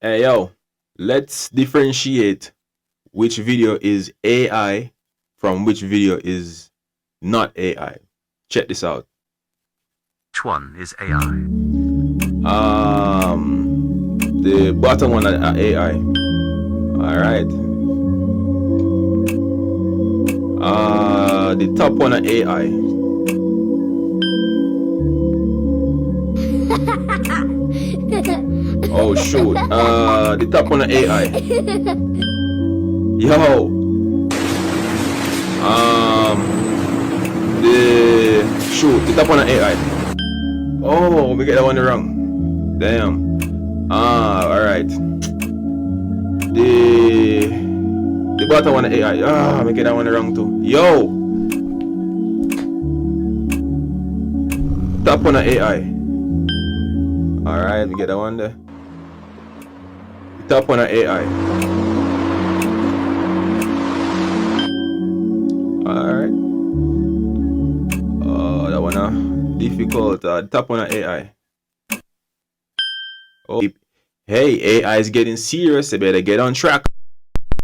Hey yo, let's differentiate which video is AI from which video is not AI. Check this out. Which one is AI? The bottom one are AI. All right. The top one are AI. Oh shoot. The top one are AI. Yo. The top one are AI. Oh, we get that one wrong. Damn. Alright. The bottom one AI. We get that one wrong too. Yo! Top one AI. Alright, we get that one there. The top one AI. Alright. That one difficult. The top one AI. Oh, hey, AI is getting serious. You better get on track.